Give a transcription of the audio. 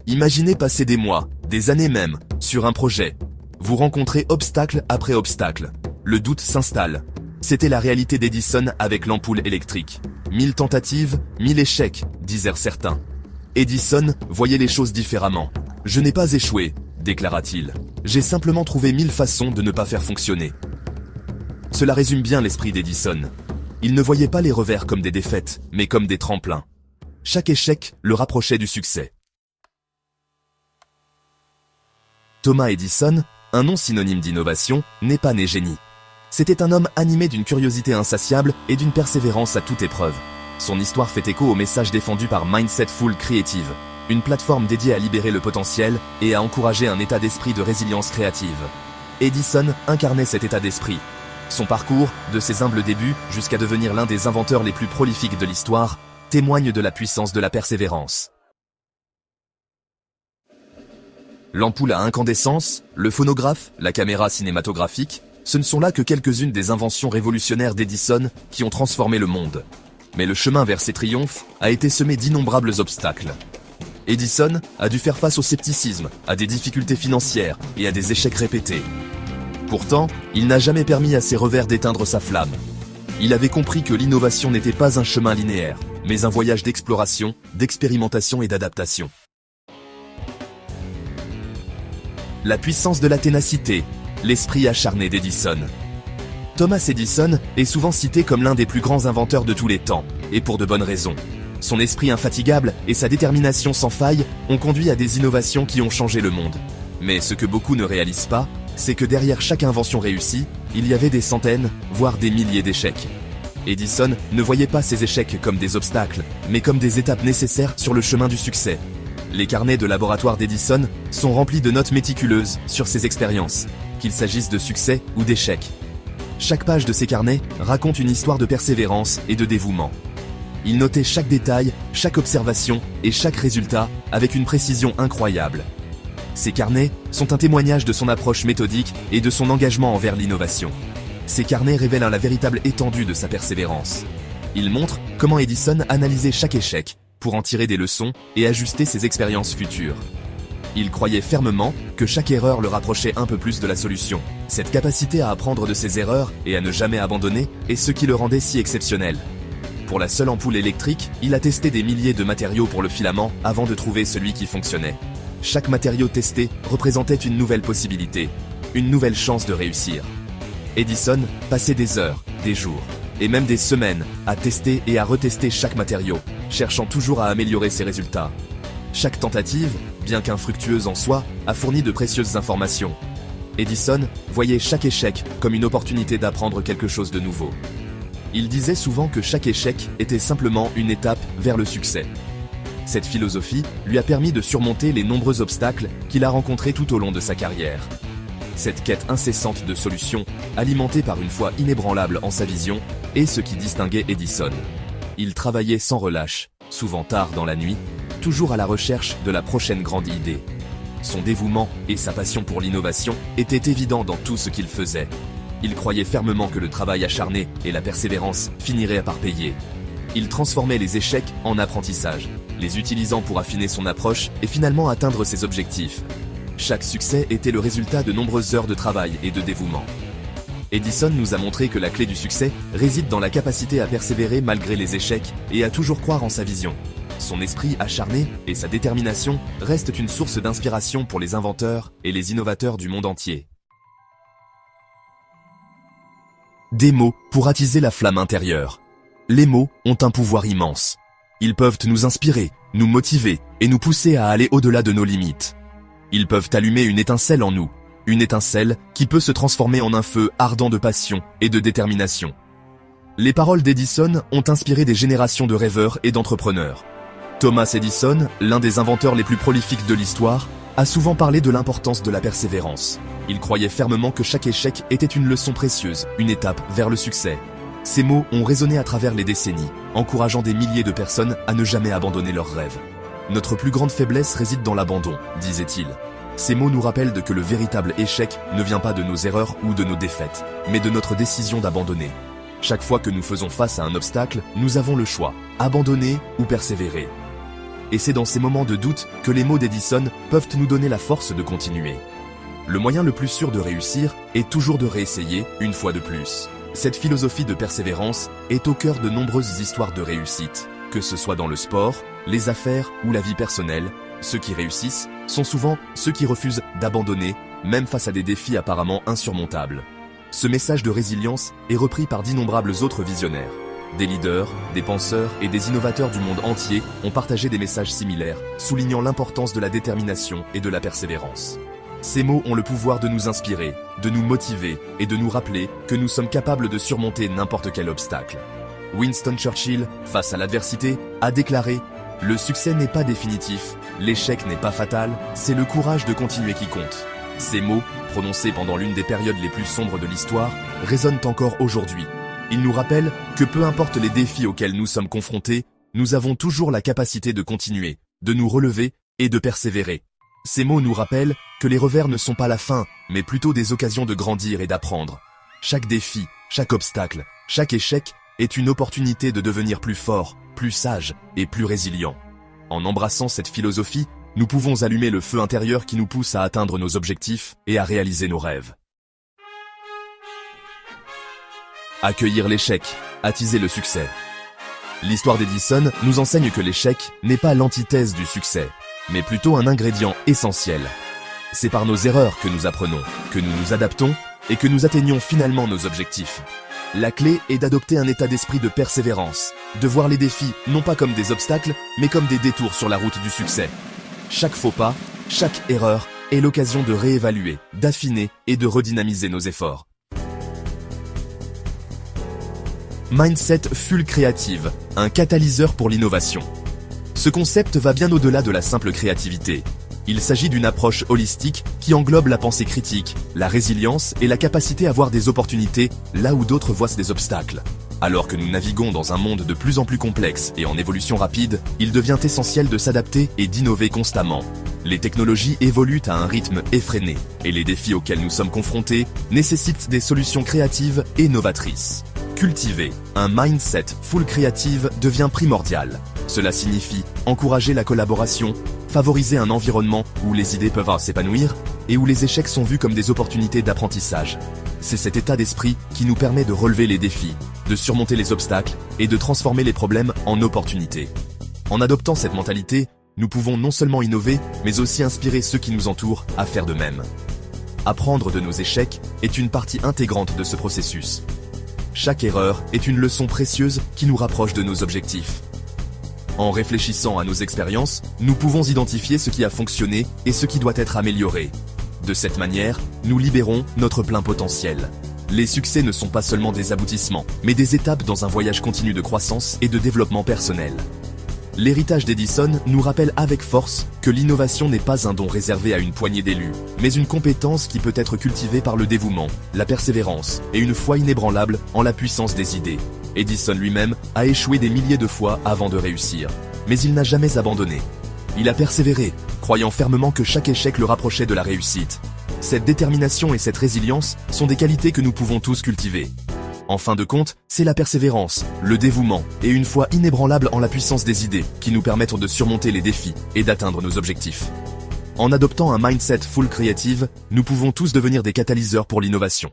Imaginez passer des mois, des années même, sur un projet. Vous rencontrez obstacle après obstacle. Le doute s'installe. C'était la réalité d'Edison avec l'ampoule électrique. 1000 tentatives, 1000 échecs, disèrent certains. Edison voyait les choses différemment. « Je n'ai pas échoué », déclara-t-il. « J'ai simplement trouvé 1000 façons de ne pas faire fonctionner. » Cela résume bien l'esprit d'Edison. Il ne voyait pas les revers comme des défaites, mais comme des tremplins. Chaque échec le rapprochait du succès. Thomas Edison, un nom synonyme d'innovation, n'est pas né génie. C'était un homme animé d'une curiosité insatiable et d'une persévérance à toute épreuve. Son histoire fait écho au message défendu par Mindsetful Creative, une plateforme dédiée à libérer le potentiel et à encourager un état d'esprit de résilience créative. Edison incarnait cet état d'esprit. Son parcours, de ses humbles débuts jusqu'à devenir l'un des inventeurs les plus prolifiques de l'histoire, témoigne de la puissance de la persévérance. L'ampoule à incandescence, le phonographe, la caméra cinématographique, ce ne sont là que quelques-unes des inventions révolutionnaires d'Edison qui ont transformé le monde. Mais le chemin vers ses triomphes a été semé d'innombrables obstacles. Edison a dû faire face au scepticisme, à des difficultés financières et à des échecs répétés. Pourtant, il n'a jamais permis à ses revers d'éteindre sa flamme. Il avait compris que l'innovation n'était pas un chemin linéaire, mais un voyage d'exploration, d'expérimentation et d'adaptation. La puissance de la ténacité, l'esprit acharné d'Edison. Thomas Edison est souvent cité comme l'un des plus grands inventeurs de tous les temps, et pour de bonnes raisons. Son esprit infatigable et sa détermination sans faille ont conduit à des innovations qui ont changé le monde. Mais ce que beaucoup ne réalisent pas, c'est que derrière chaque invention réussie, il y avait des centaines, voire des milliers d'échecs. Edison ne voyait pas ces échecs comme des obstacles, mais comme des étapes nécessaires sur le chemin du succès. Les carnets de laboratoire d'Edison sont remplis de notes méticuleuses sur ses expériences, qu'il s'agisse de succès ou d'échecs. Chaque page de ces carnets raconte une histoire de persévérance et de dévouement. Il notait chaque détail, chaque observation et chaque résultat avec une précision incroyable. Ces carnets sont un témoignage de son approche méthodique et de son engagement envers l'innovation. Ces carnets révèlent la véritable étendue de sa persévérance. Ils montrent comment Edison analysait chaque échec pour en tirer des leçons et ajuster ses expériences futures. Il croyait fermement que chaque erreur le rapprochait un peu plus de la solution. Cette capacité à apprendre de ses erreurs et à ne jamais abandonner est ce qui le rendait si exceptionnel. Pour la seule ampoule électrique, il a testé des milliers de matériaux pour le filament avant de trouver celui qui fonctionnait. Chaque matériau testé représentait une nouvelle possibilité, une nouvelle chance de réussir. Edison passait des heures, des jours, et même des semaines à tester et à retester chaque matériau, cherchant toujours à améliorer ses résultats. Chaque tentative, bien qu'infructueuse en soi, a fourni de précieuses informations. Edison voyait chaque échec comme une opportunité d'apprendre quelque chose de nouveau. Il disait souvent que chaque échec était simplement une étape vers le succès. Cette philosophie lui a permis de surmonter les nombreux obstacles qu'il a rencontrés tout au long de sa carrière. Cette quête incessante de solutions, alimentée par une foi inébranlable en sa vision, est ce qui distinguait Edison. Il travaillait sans relâche, souvent tard dans la nuit, toujours à la recherche de la prochaine grande idée. Son dévouement et sa passion pour l'innovation étaient évidents dans tout ce qu'il faisait. Il croyait fermement que le travail acharné et la persévérance finiraient par payer. Il transformait les échecs en apprentissage, les utilisant pour affiner son approche et finalement atteindre ses objectifs. Chaque succès était le résultat de nombreuses heures de travail et de dévouement. Edison nous a montré que la clé du succès réside dans la capacité à persévérer malgré les échecs et à toujours croire en sa vision. Son esprit acharné et sa détermination restent une source d'inspiration pour les inventeurs et les innovateurs du monde entier. Des mots pour attiser la flamme intérieure. Les mots ont un pouvoir immense. Ils peuvent nous inspirer, nous motiver et nous pousser à aller au-delà de nos limites. Ils peuvent allumer une étincelle en nous, une étincelle qui peut se transformer en un feu ardent de passion et de détermination. Les paroles d'Edison ont inspiré des générations de rêveurs et d'entrepreneurs. Thomas Edison, l'un des inventeurs les plus prolifiques de l'histoire, a souvent parlé de l'importance de la persévérance. Il croyait fermement que chaque échec était une leçon précieuse, une étape vers le succès. Ces mots ont résonné à travers les décennies, encourageant des milliers de personnes à ne jamais abandonner leurs rêves. Notre plus grande faiblesse réside dans l'abandon, disait-il. Ces mots nous rappellent que le véritable échec ne vient pas de nos erreurs ou de nos défaites, mais de notre décision d'abandonner. Chaque fois que nous faisons face à un obstacle, nous avons le choix, abandonner ou persévérer. et c'est dans ces moments de doute que les mots d'Edison peuvent nous donner la force de continuer. Le moyen le plus sûr de réussir est toujours de réessayer une fois de plus. Cette philosophie de persévérance est au cœur de nombreuses histoires de réussite. Que ce soit dans le sport, les affaires ou la vie personnelle, ceux qui réussissent sont souvent ceux qui refusent d'abandonner, même face à des défis apparemment insurmontables. Ce message de résilience est repris par d'innombrables autres visionnaires. Des leaders, des penseurs et des innovateurs du monde entier ont partagé des messages similaires, soulignant l'importance de la détermination et de la persévérance. Ces mots ont le pouvoir de nous inspirer, de nous motiver et de nous rappeler que nous sommes capables de surmonter n'importe quel obstacle. Winston Churchill, face à l'adversité, a déclaré « Le succès n'est pas définitif, l'échec n'est pas fatal, c'est le courage de continuer qui compte ». Ces mots, prononcés pendant l'une des périodes les plus sombres de l'histoire, résonnent encore aujourd'hui. Ils nous rappellent que peu importe les défis auxquels nous sommes confrontés, nous avons toujours la capacité de continuer, de nous relever et de persévérer. Ces mots nous rappellent que les revers ne sont pas la fin, mais plutôt des occasions de grandir et d'apprendre. Chaque défi, chaque obstacle, chaque échec est une opportunité de devenir plus fort, plus sage et plus résilient. En embrassant cette philosophie, nous pouvons allumer le feu intérieur qui nous pousse à atteindre nos objectifs et à réaliser nos rêves. Accueillir l'échec, attiser le succès. L'histoire d'Edison nous enseigne que l'échec n'est pas l'antithèse du succès, mais plutôt un ingrédient essentiel. C'est par nos erreurs que nous apprenons, que nous nous adaptons et que nous atteignons finalement nos objectifs. La clé est d'adopter un état d'esprit de persévérance, de voir les défis non pas comme des obstacles, mais comme des détours sur la route du succès. Chaque faux pas, chaque erreur est l'occasion de réévaluer, d'affiner et de redynamiser nos efforts. Mindset Full Creative, un catalyseur pour l'innovation. Ce concept va bien au-delà de la simple créativité. Il s'agit d'une approche holistique qui englobe la pensée critique, la résilience et la capacité à voir des opportunités là où d'autres voient des obstacles. Alors que nous naviguons dans un monde de plus en plus complexe et en évolution rapide, il devient essentiel de s'adapter et d'innover constamment. Les technologies évoluent à un rythme effréné et les défis auxquels nous sommes confrontés nécessitent des solutions créatives et novatrices. Cultiver un mindset full creative devient primordial. Cela signifie encourager la collaboration, favoriser un environnement où les idées peuvent s'épanouir et où les échecs sont vus comme des opportunités d'apprentissage. C'est cet état d'esprit qui nous permet de relever les défis, de surmonter les obstacles et de transformer les problèmes en opportunités. En adoptant cette mentalité, nous pouvons non seulement innover, mais aussi inspirer ceux qui nous entourent à faire de même. Apprendre de nos échecs est une partie intégrante de ce processus. Chaque erreur est une leçon précieuse qui nous rapproche de nos objectifs. En réfléchissant à nos expériences, nous pouvons identifier ce qui a fonctionné et ce qui doit être amélioré. De cette manière, nous libérons notre plein potentiel. Les succès ne sont pas seulement des aboutissements, mais des étapes dans un voyage continu de croissance et de développement personnel. L'héritage d'Edison nous rappelle avec force que l'innovation n'est pas un don réservé à une poignée d'élus, mais une compétence qui peut être cultivée par le dévouement, la persévérance et une foi inébranlable en la puissance des idées. Edison lui-même a échoué des milliers de fois avant de réussir, mais il n'a jamais abandonné. Il a persévéré, croyant fermement que chaque échec le rapprochait de la réussite. Cette détermination et cette résilience sont des qualités que nous pouvons tous cultiver. En fin de compte, c'est la persévérance, le dévouement et une foi inébranlable en la puissance des idées qui nous permettent de surmonter les défis et d'atteindre nos objectifs. En adoptant un mindset full creative, nous pouvons tous devenir des catalyseurs pour l'innovation.